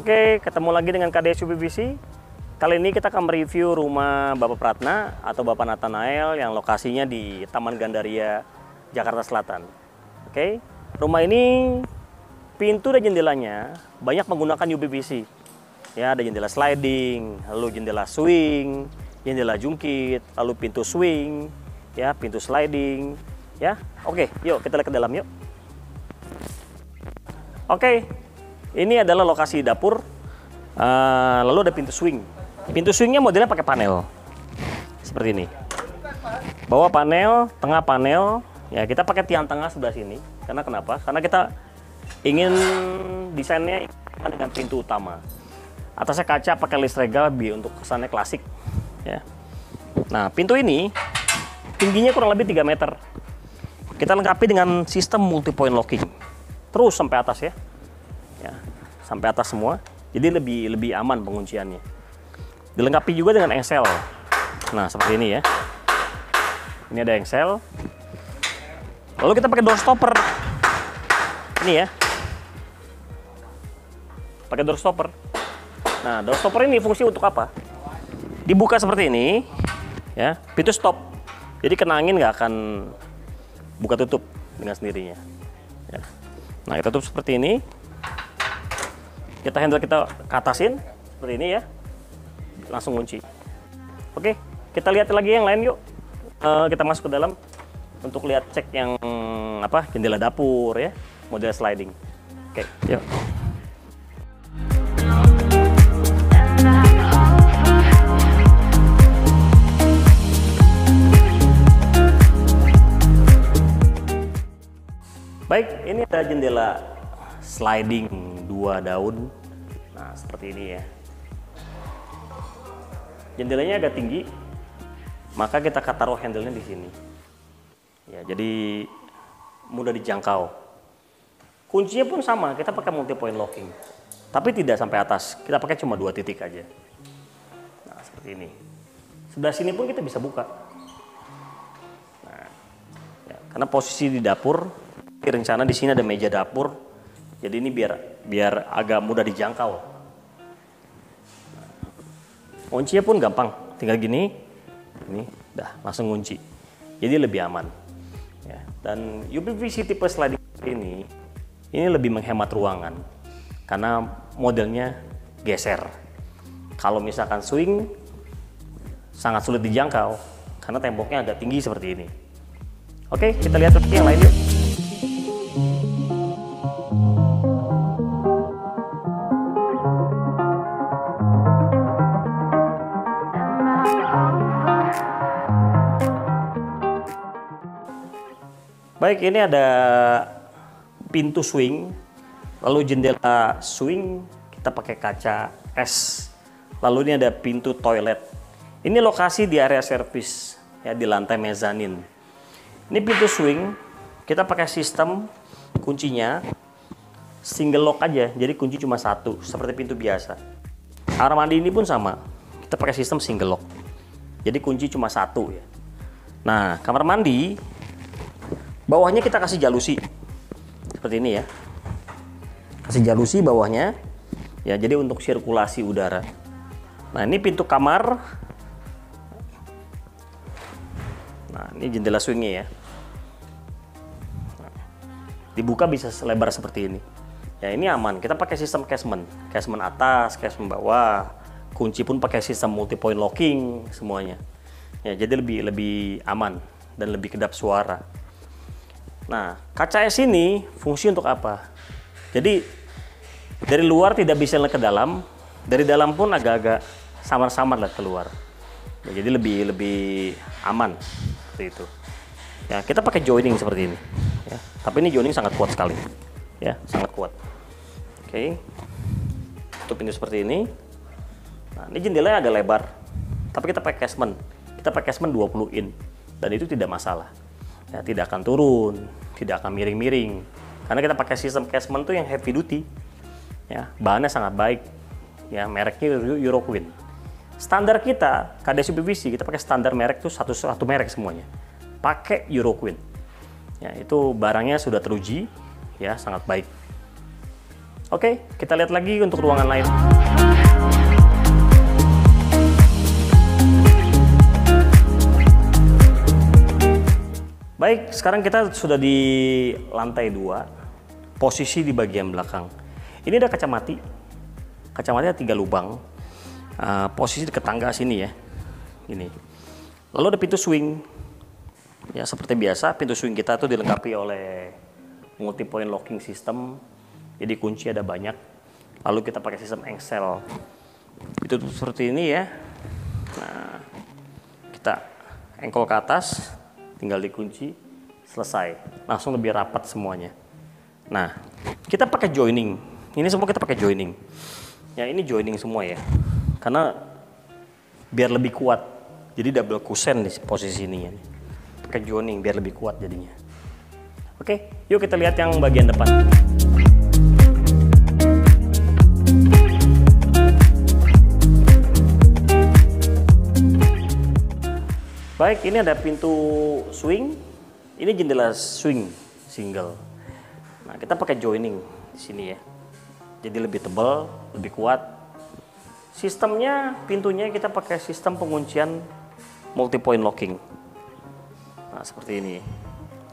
Oke, ketemu lagi dengan KDS UPVC. Kali ini kita akan mereview rumah Bapak Pratna atau Bapak Nathanael yang lokasinya di Taman Gandaria, Jakarta Selatan. Oke, rumah ini pintu dan jendelanya banyak menggunakan UPVC. Ya, ada jendela sliding, lalu jendela swing, jendela jungkit, lalu pintu swing, ya, pintu sliding, ya. Oke, yuk kita lihat ke dalam yuk. Oke, ini adalah lokasi dapur. Lalu ada pintu swing. Pintu swingnya modelnya pakai panel, seperti ini. Bawah panel, tengah panel. Ya, kita pakai tiang tengah sebelah sini. Karena kenapa? Karena kita ingin desainnya dengan pintu utama. Atasnya kaca pakai list regal untuk kesannya klasik. Ya. Nah, pintu ini tingginya kurang lebih 3 meter. Kita lengkapi dengan sistem multi point locking. Terus sampai atas ya. Ya, sampai atas semua. Jadi lebih aman pengunciannya. Dilengkapi juga dengan engsel. Nah, seperti ini ya. Ini ada engsel. Lalu kita pakai door stopper. Ini ya. Pakai door stopper. Nah, door stopper ini fungsi untuk apa? Dibuka seperti ini, ya, pintu stop. Jadi kena angin nggak akan buka tutup dengan sendirinya. Ya. Nah, kita tutup seperti ini. Kita handle kita ke atasin seperti ini ya. Langsung kunci. Oke, kita lihat lagi yang lain yuk. Kita masuk ke dalam untuk lihat cek yang apa, jendela dapur ya, model sliding. Oke, yuk. Baik, ini ada jendela sliding 2 daun. Nah, seperti ini ya. Jendelanya agak tinggi, maka kita taruh handle-nya di sini. Ya, jadi mudah dijangkau. Kuncinya pun sama, kita pakai multi point locking. Tapi tidak sampai atas, kita pakai cuma 2 titik aja. Nah, seperti ini. Sebelah sini pun kita bisa buka. Nah, ya, karena posisi di dapur, rencana di sini ada meja dapur, jadi ini biar agak mudah dijangkau. Nah, kuncinya pun gampang, tinggal gini, ini, dah langsung kunci. Jadi lebih aman. Ya, dan UPVC tipe sliding ini lebih menghemat ruangan karena modelnya geser. Kalau misalkan swing sangat sulit dijangkau karena temboknya agak tinggi seperti ini. Oke, kita lihat lagi yang lain yuk. Baik, ini ada pintu swing, lalu jendela swing kita pakai kaca es. Lalu ini ada pintu toilet. Ini lokasi di area servis ya, di lantai mezanin. Ini pintu swing, kita pakai sistem kuncinya single lock aja, jadi kunci cuma 1 seperti pintu biasa. Kamar mandi ini pun sama, kita pakai sistem single lock, jadi kunci cuma 1 ya. Nah, kamar mandi bawahnya kita kasih jalusi seperti ini ya, kasih jalusi bawahnya ya, jadi untuk sirkulasi udara. Nah, ini pintu kamar. Nah, ini jendela swingnya ya. Nah, dibuka bisa selebar seperti ini ya, ini aman. Kita pakai sistem casement atas, casement bawah, kunci pun pakai sistem multi point locking semuanya ya, jadi lebih aman dan lebih kedap suara. Nah, kaca es ini fungsi untuk apa? Jadi dari luar tidak bisa lihat ke dalam, dari dalam pun agak-agak samar-samar lihat keluar. Ya, jadi lebih aman seperti itu. Ya, kita pakai joining seperti ini. Ya, tapi ini joining sangat kuat sekali. Ya, sangat kuat. Oke. Tutup pintu seperti ini. Nah, ini jendelanya agak lebar. Tapi kita pakai casement. Kita pakai casement 20 in dan itu tidak masalah. Ya, tidak akan turun, tidak akan miring-miring. Karena kita pakai sistem casement tuh yang heavy duty. Ya, bahannya sangat baik. Ya, mereknya Euroqueen. Standar kita KDS UPVC, kita pakai standar merek tuh satu merek semuanya. Pakai Euroqueen. Ya, itu barangnya sudah teruji, ya, sangat baik. Oke, kita lihat lagi untuk ruangan lain. Baik, sekarang kita sudah di lantai 2, posisi di bagian belakang. Ini ada kaca mati. Kaca mati ada 3 lubang. Posisi dekat tangga sini ya. Ini. Lalu ada pintu swing. Ya, seperti biasa, pintu swing kita tuh dilengkapi oleh multi point locking system. Jadi kunci ada banyak. Lalu kita pakai sistem engsel. Itu tuh seperti ini ya. Nah, kita engkol ke atas, tinggal dikunci, selesai. Langsung lebih rapat semuanya. Nah, kita pakai joining. Ini semua kita pakai joining. Ya, ini joining semua ya. Karena biar lebih kuat. Jadi double cushion di posisi ini ya. Pakai joining biar lebih kuat jadinya. Oke, yuk kita lihat yang bagian depan. Baik, ini ada pintu swing. Ini jendela swing single. Nah, kita pakai joining di sini ya. Jadi lebih tebal, lebih kuat. Sistemnya, pintunya kita pakai sistem penguncian multi point locking. Nah, seperti ini.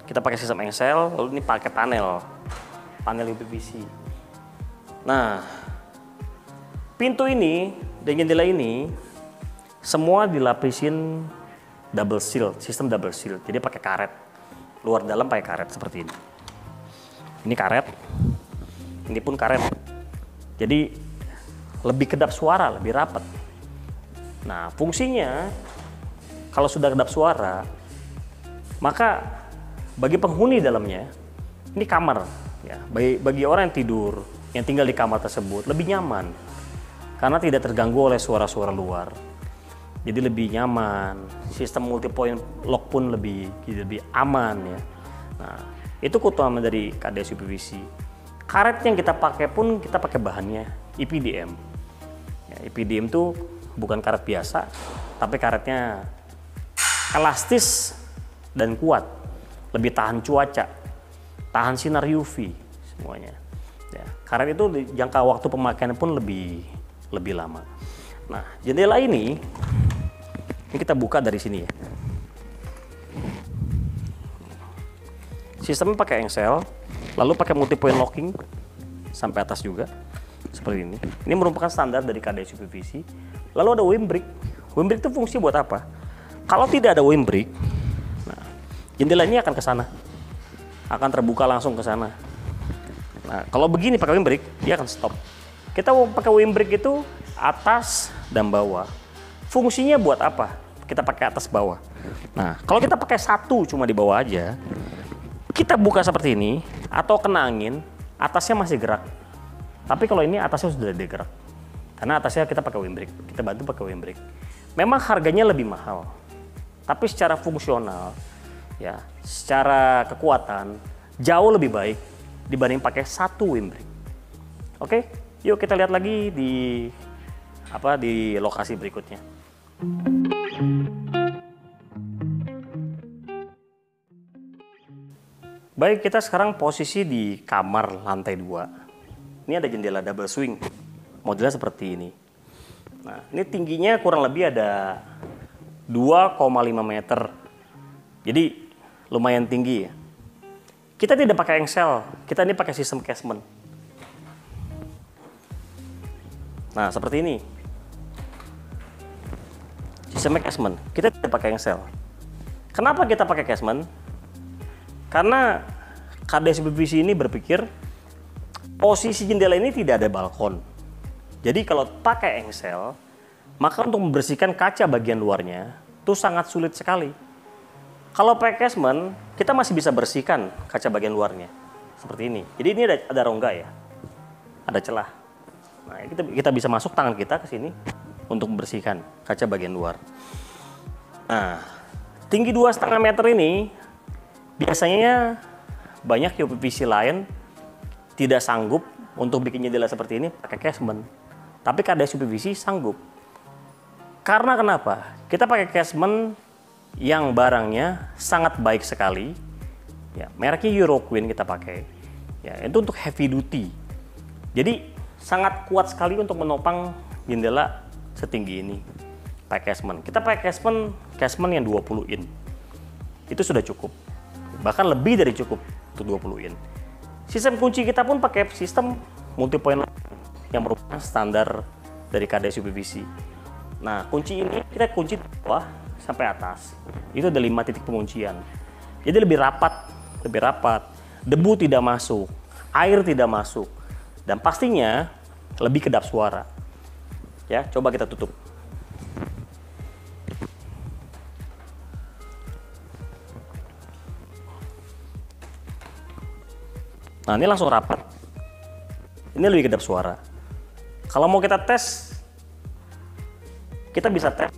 Kita pakai sistem engsel, lalu ini pakai panel UPVC. Nah, pintu ini dan jendela ini semua dilapisin double seal, sistem double seal. Jadi pakai karet. Luar dalam pakai karet seperti ini. Ini karet. Ini pun karet. Jadi lebih kedap suara, lebih rapat. Nah, fungsinya kalau sudah kedap suara, maka bagi penghuni dalamnya, ini kamar ya. Bagi orang yang tidur, yang tinggal di kamar tersebut lebih nyaman. Karena tidak terganggu oleh suara-suara luar. Jadi lebih nyaman, sistem multi point lock pun lebih aman ya. Nah, itu keutamaan dari KDS UPVC. Karet yang kita pakai pun kita pakai bahannya EPDM. Ya, EPDM itu bukan karet biasa, tapi karetnya elastis dan kuat, lebih tahan cuaca, tahan sinar UV semuanya. Ya, karet itu jangka waktu pemakaian pun lebih lama. Nah, jendela ini kita buka dari sini ya. Sistemnya pakai engsel, lalu pakai multi point locking sampai atas juga seperti ini. Ini merupakan standar dari KDS UPVC. Lalu ada windbreak. Windbreak itu fungsi buat apa? Kalau tidak ada windbreak, nah, jendela ini akan ke sana, akan terbuka langsung ke sana. Nah, kalau begini pakai windbreak, dia akan stop. Kita pakai windbreak itu atas dan bawah. Fungsinya buat apa? Kita pakai atas bawah. Nah, kalau kita pakai satu cuma di bawah aja, kita buka seperti ini atau kena angin, atasnya masih gerak. Tapi kalau ini atasnya sudah digerak. Karena atasnya kita pakai windbreak, kita bantu pakai windbreak. Memang harganya lebih mahal. Tapi secara fungsional ya, secara kekuatan jauh lebih baik dibanding pakai satu windbreak. Oke, yuk kita lihat lagi di lokasi berikutnya. Baik, kita sekarang posisi di kamar lantai 2. Ini ada jendela double swing. Modelnya seperti ini. Nah, ini tingginya kurang lebih ada 2,5 meter. Jadi lumayan tinggi ya. Kita tidak pakai engsel, kita ini pakai sistem casement. Nah, seperti ini. Sistemnya casement, kita tidak pakai engsel. Kenapa kita pakai casement? Karena KDS UPVC ini berpikir posisi jendela ini tidak ada balkon. Jadi kalau pakai engsel, maka untuk membersihkan kaca bagian luarnya itu sangat sulit sekali. Kalau pakai casement, kita masih bisa bersihkan kaca bagian luarnya seperti ini. Jadi ini ada rongga ya, ada celah. Nah, kita bisa masuk tangan kita ke sini untuk membersihkan kaca bagian luar. Nah, tinggi 2,5 meter ini biasanya banyak UPVC lain tidak sanggup untuk bikin jendela seperti ini pakai casement. Tapi KDS UPVC sanggup. Karena kenapa? Kita pakai casement yang barangnya sangat baik sekali. Ya, mereknya Euro Queen kita pakai. Ya, itu untuk heavy duty. Jadi sangat kuat sekali untuk menopang jendela setinggi ini. Pakai casement. Kita pakai casement yang 20 in. Itu sudah cukup. Bahkan lebih dari cukup untuk 20 in. Sistem kunci kita pun pakai sistem multi point yang merupakan standar dari KDS UPVC. Nah, kunci ini kita kunci bawah sampai atas. Itu ada 5 titik penguncian. Jadi lebih rapat. Debu tidak masuk, air tidak masuk, dan pastinya lebih kedap suara. Ya, coba kita tutup. Nah, ini langsung rapat. Ini lebih kedap suara. Kalau mau kita tes, kita bisa tes.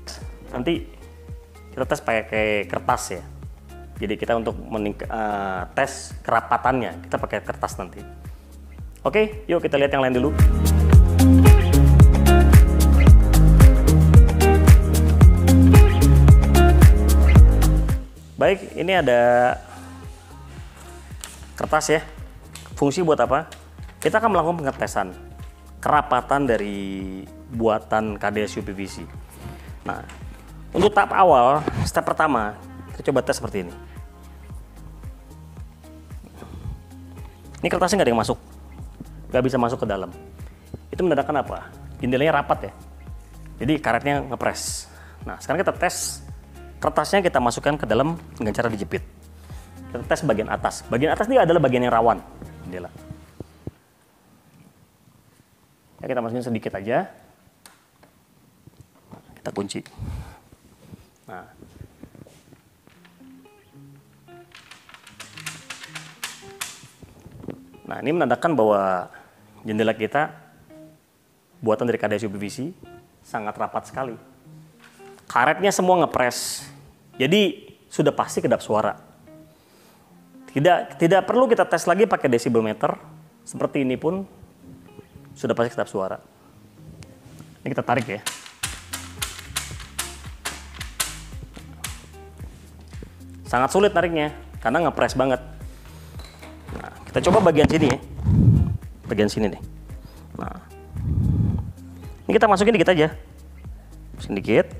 Nanti kita tes pakai kertas ya. Jadi kita untuk tes kerapatannya, kita pakai kertas nanti. Oke, yuk kita lihat yang lain dulu. Baik, ini ada kertas ya. Fungsi buat apa? Kita akan melakukan pengetesan kerapatan dari buatan KDS UPVC. Nah, untuk tahap awal, step pertama, kita coba tes seperti ini. Ini kertasnya nggak ada yang masuk, nggak bisa masuk ke dalam. Itu menandakan apa? Jendelanya rapat ya. Jadi karetnya ngepres. Nah, sekarang kita tes kertasnya, kita masukkan ke dalam dengan cara dijepit. Kita tes bagian atas. Bagian atas ini adalah bagian yang rawan jendela. Ya, kita masukin sedikit aja. Kita kunci. Nah, ini menandakan bahwa jendela kita buatan dari KDS UPVC sangat rapat sekali. Karetnya semua ngepres. Jadi sudah pasti kedap suara. Tidak perlu kita tes lagi pakai desibelmeter. Seperti ini pun sudah pasti kedap suara. Ini kita tarik ya. Sangat sulit tariknya karena ngepres banget. Nah, kita coba bagian sini ya. Bagian sini nih. Nah, ini kita masukin dikit aja. Sedikit.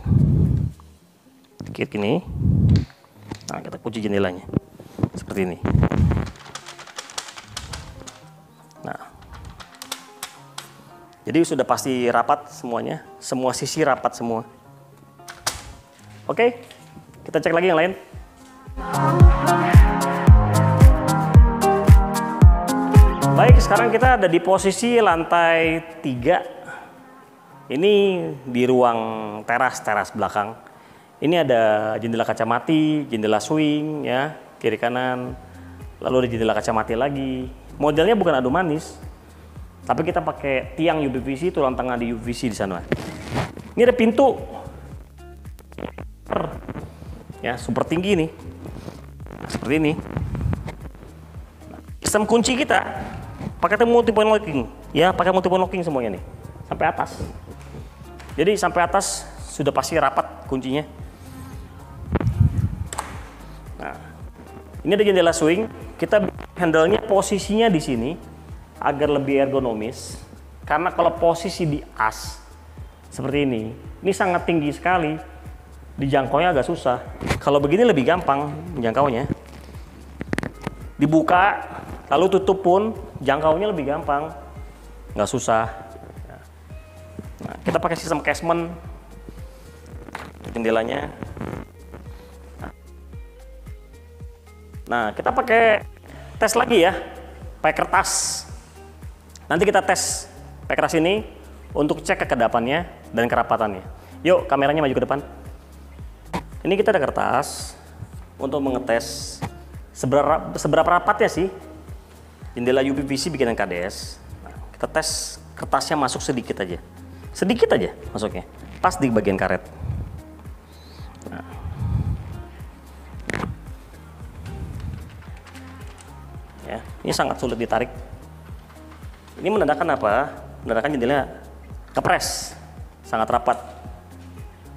Dikit gini. Nah, kita kunci jendelanya. Seperti ini. Nah. Jadi sudah pasti rapat semuanya. Semua sisi rapat semua. Oke. Kita cek lagi yang lain. Baik, sekarang kita ada di posisi lantai 3. Ini di ruang teras belakang. Ini ada jendela kaca mati, jendela swing ya, kiri kanan. Lalu ada jendela kaca mati lagi. Modelnya bukan adu manis, tapi kita pakai tiang UPVC, tulang tengah di UPVC di sana. Ini ada pintu. Ya, super tinggi nih. Seperti ini. Sistem kunci kita pakai multi point locking, ya, pakai multi point locking semuanya nih, sampai atas. Jadi sampai atas sudah pasti rapat kuncinya. Nah, ini ada jendela swing. Kita handle-nya posisinya di sini agar lebih ergonomis. Karena kalau posisi di as seperti ini sangat tinggi sekali, dijangkaunya agak susah. Kalau begini lebih gampang menjangkaunya. Dibuka lalu tutup pun jangkaunya lebih gampang, nggak susah. Nah, kita pakai sistem casement jendelanya. Nah, kita pakai tes lagi ya, pakai kertas. Nanti kita tes pakai kertas ini untuk cek kekedapannya dan kerapatannya. Yuk, kameranya maju ke depan. Ini kita ada kertas untuk mengetes seberapa rapatnya sih jendela UPVC bikinan KDS. Nah, kita tes kertasnya masuk sedikit aja masuknya, pas di bagian karet. Nah. Ya, ini sangat sulit ditarik. Ini menandakan apa? Menandakan jendela kepres, sangat rapat.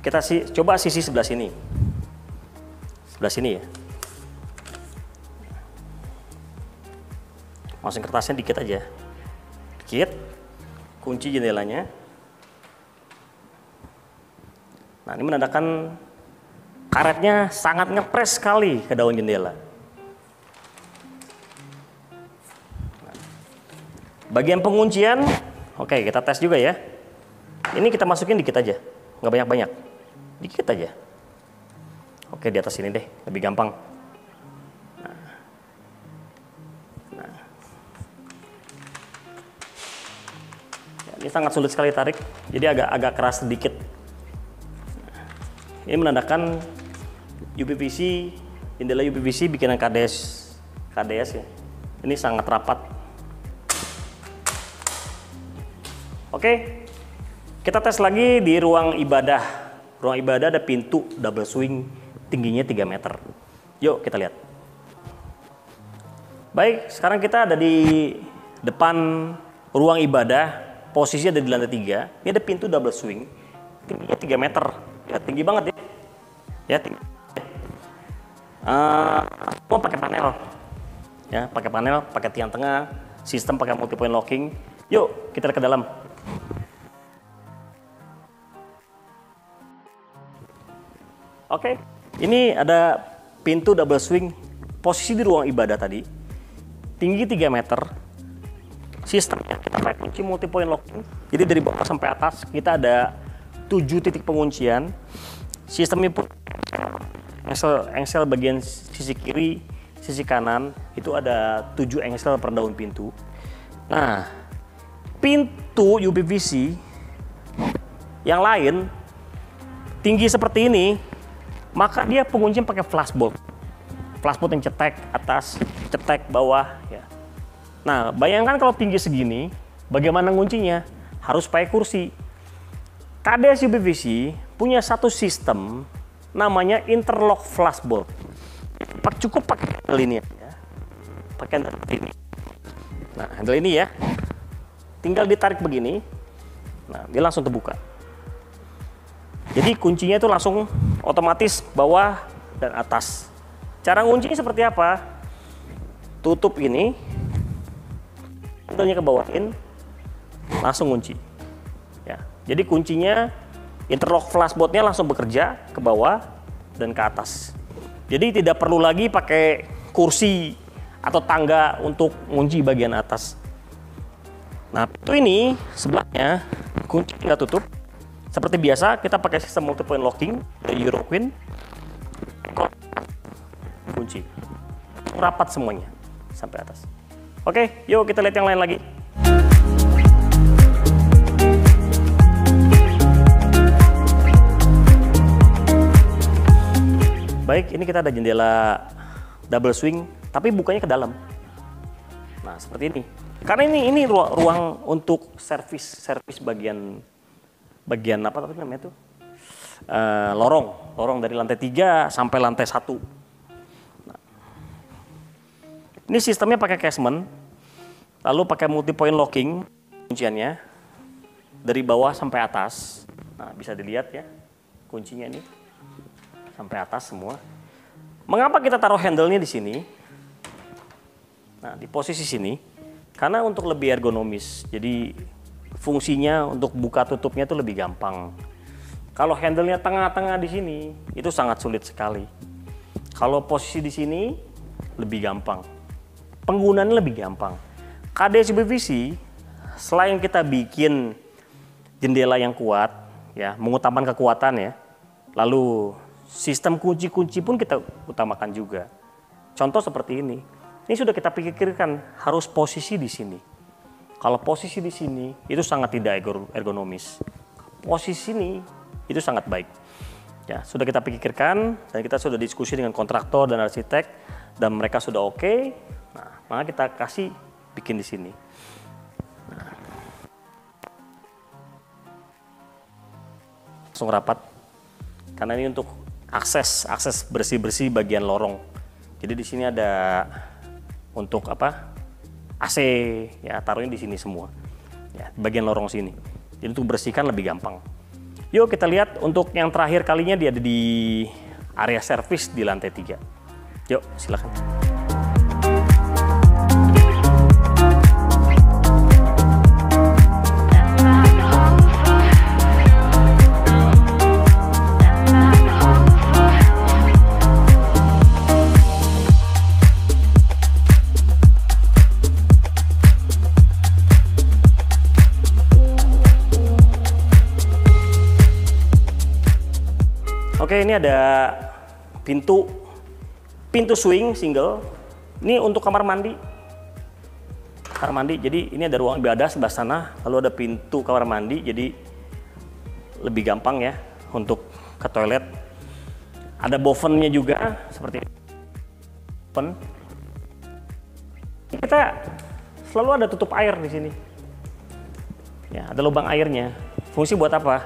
Kita coba sisi sebelah sini ya. Masukin kertasnya dikit aja. Dikit, kunci jendelanya. Nah, ini menandakan karetnya sangat ngepres sekali ke daun jendela. Nah, bagian penguncian, oke, kita tes juga ya. Ini kita masukin dikit aja, nggak banyak-banyak, dikit aja. Oke, di atas sini deh, lebih gampang. Ini sangat sulit sekali tarik, jadi agak keras sedikit. Ini menandakan UPVC, jendela UPVC bikinan KDS ya. Ini sangat rapat. Oke, kita tes lagi di ruang ibadah. Ruang ibadah ada pintu double swing, tingginya 3 meter. Yuk kita lihat. Baik, sekarang kita ada di depan ruang ibadah. Posisi ada di lantai 3. Ini ada pintu double swing, tingginya 3 meter. Ya, tinggi banget ya. Ya, tinggi. Mau pakai panel. Ya, pakai panel, pakai tiang tengah, sistem pakai multi point locking. Yuk, kita lihat ke dalam. Oke, ini ada pintu double swing, posisi di ruang ibadah tadi. Tinggi 3 meter. Sistemnya kita pakai kunci multi point locking. Jadi dari bawah sampai atas kita ada 7 titik penguncian. Sistemnya pun engsel bagian sisi kiri, sisi kanan itu ada 7 engsel per daun pintu. Nah, pintu UPVC yang lain tinggi seperti ini, maka dia penguncian pakai flashbolt. Flashbolt yang cetek atas, cetek bawah ya. Nah, bayangkan kalau tinggi segini, bagaimana nguncinya? Harus pakai kursi. KDS UPVC punya satu sistem namanya interlock flashbolt. Cukup pakai handle ini ya. Pakai handle ini. Nah, handle ini ya. Tinggal ditarik begini. Nah, dia langsung terbuka. Jadi kuncinya itu langsung otomatis bawah dan atas. Cara nguncinya seperti apa? Tutup ini. Handle-nya kebawain, langsung kunci. Ya, jadi kuncinya interlock flashboltnya langsung bekerja ke bawah dan ke atas. Jadi tidak perlu lagi pakai kursi atau tangga untuk kunci bagian atas. Nah, itu ini sebelahnya kunci tinggal tutup. Seperti biasa kita pakai sistem multi point locking dari Euroqueen. Kunci rapat semuanya sampai atas. Oke, yuk kita lihat yang lain lagi. Baik, ini kita ada jendela double swing, tapi bukanya ke dalam. Nah, seperti ini. Karena ini ruang untuk servis bagian apa namanya itu? Lorong dari lantai 3 sampai lantai 1. Ini sistemnya pakai casement, lalu pakai multi point locking kunciannya dari bawah sampai atas. Nah, bisa dilihat ya kuncinya ini sampai atas semua. Mengapa kita taruh handle-nya di sini? Nah, di posisi sini karena untuk lebih ergonomis. Jadi fungsinya untuk buka tutupnya itu lebih gampang. Kalau handle-nya tengah-tengah di sini itu sangat sulit sekali. Kalau posisi di sini lebih gampang. Penggunaannya lebih gampang. KDS UPVC selain kita bikin jendela yang kuat, ya mengutamakan kekuatan ya, lalu sistem kunci-kunci pun kita utamakan juga. Contoh seperti ini sudah kita pikirkan harus posisi di sini. Kalau posisi di sini itu sangat tidak ergonomis. Posisi ini itu sangat baik. Ya sudah kita pikirkan dan kita sudah diskusi dengan kontraktor dan arsitek dan mereka sudah oke. Nah, maka kita kasih bikin di sini. Nah. Langsung rapat. Karena ini untuk akses bersih-bersih bagian lorong. Jadi di sini ada untuk apa? AC ya, taruhnya di sini semua. Ya, bagian lorong sini. Jadi untuk bersihkan lebih gampang. Yuk kita lihat untuk yang terakhir kalinya dia ada di area servis di lantai 3. Yuk, silakan. Oke, ini ada pintu swing single. Ini untuk kamar mandi. Jadi ini ada ruang ibadah sebelah sana, lalu ada pintu kamar mandi, jadi lebih gampang ya untuk ke toilet. Ada bovennya juga seperti oven. Kita selalu ada tutup air di sini. Ya, ada lubang airnya. Fungsi buat apa?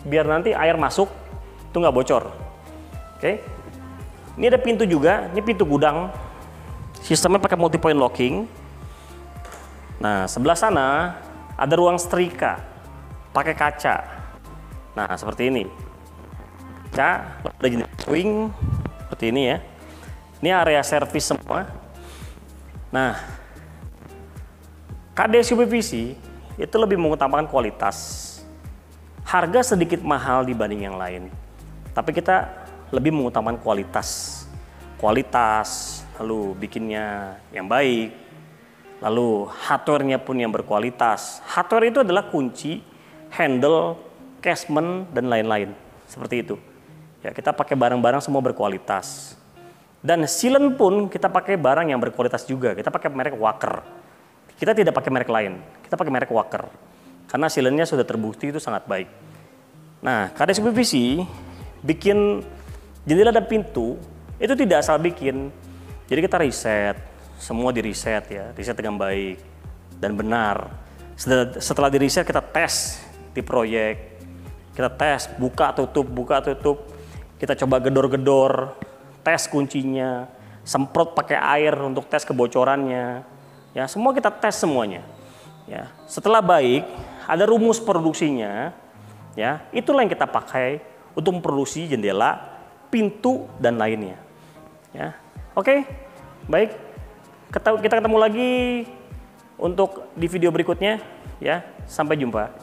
Biar nanti air masuk itu nggak bocor. Oke. Ini ada pintu juga. Ini pintu gudang. Sistemnya pakai multi point locking. Nah, sebelah sana ada ruang setrika pakai kaca. Nah, seperti ini. Kaca, ada jenis swing seperti ini ya. Ini area servis semua. Nah, KDSU PVC itu lebih mengutamakan kualitas. Harga sedikit mahal dibanding yang lain. Tapi kita lebih mengutamakan kualitas, lalu bikinnya yang baik, lalu hardware-nya pun yang berkualitas. Hardware itu adalah kunci, handle, casement, dan lain-lain, seperti itu. Ya, kita pakai barang-barang semua berkualitas. Dan sealant pun kita pakai barang yang berkualitas juga. Kita pakai merek Wacker. Kita tidak pakai merek lain, kita pakai merek Wacker. Karena sealantnya sudah terbukti itu sangat baik. Nah, KDSU PVC bikin jendela dan pintu itu tidak asal bikin. Jadi kita riset, semua di riset ya, riset dengan baik dan benar. Setelah di riset kita tes di proyek, kita tes buka tutup, kita coba gedor-gedor, tes kuncinya, semprot pakai air untuk tes kebocorannya. Ya, semua kita tes semuanya. Ya, setelah baik, ada rumus produksinya. Ya, itulah yang kita pakai untuk memproduksi jendela, pintu, dan lainnya. Ya, oke, baik. Kita ketemu lagi untuk di video berikutnya. Ya, sampai jumpa.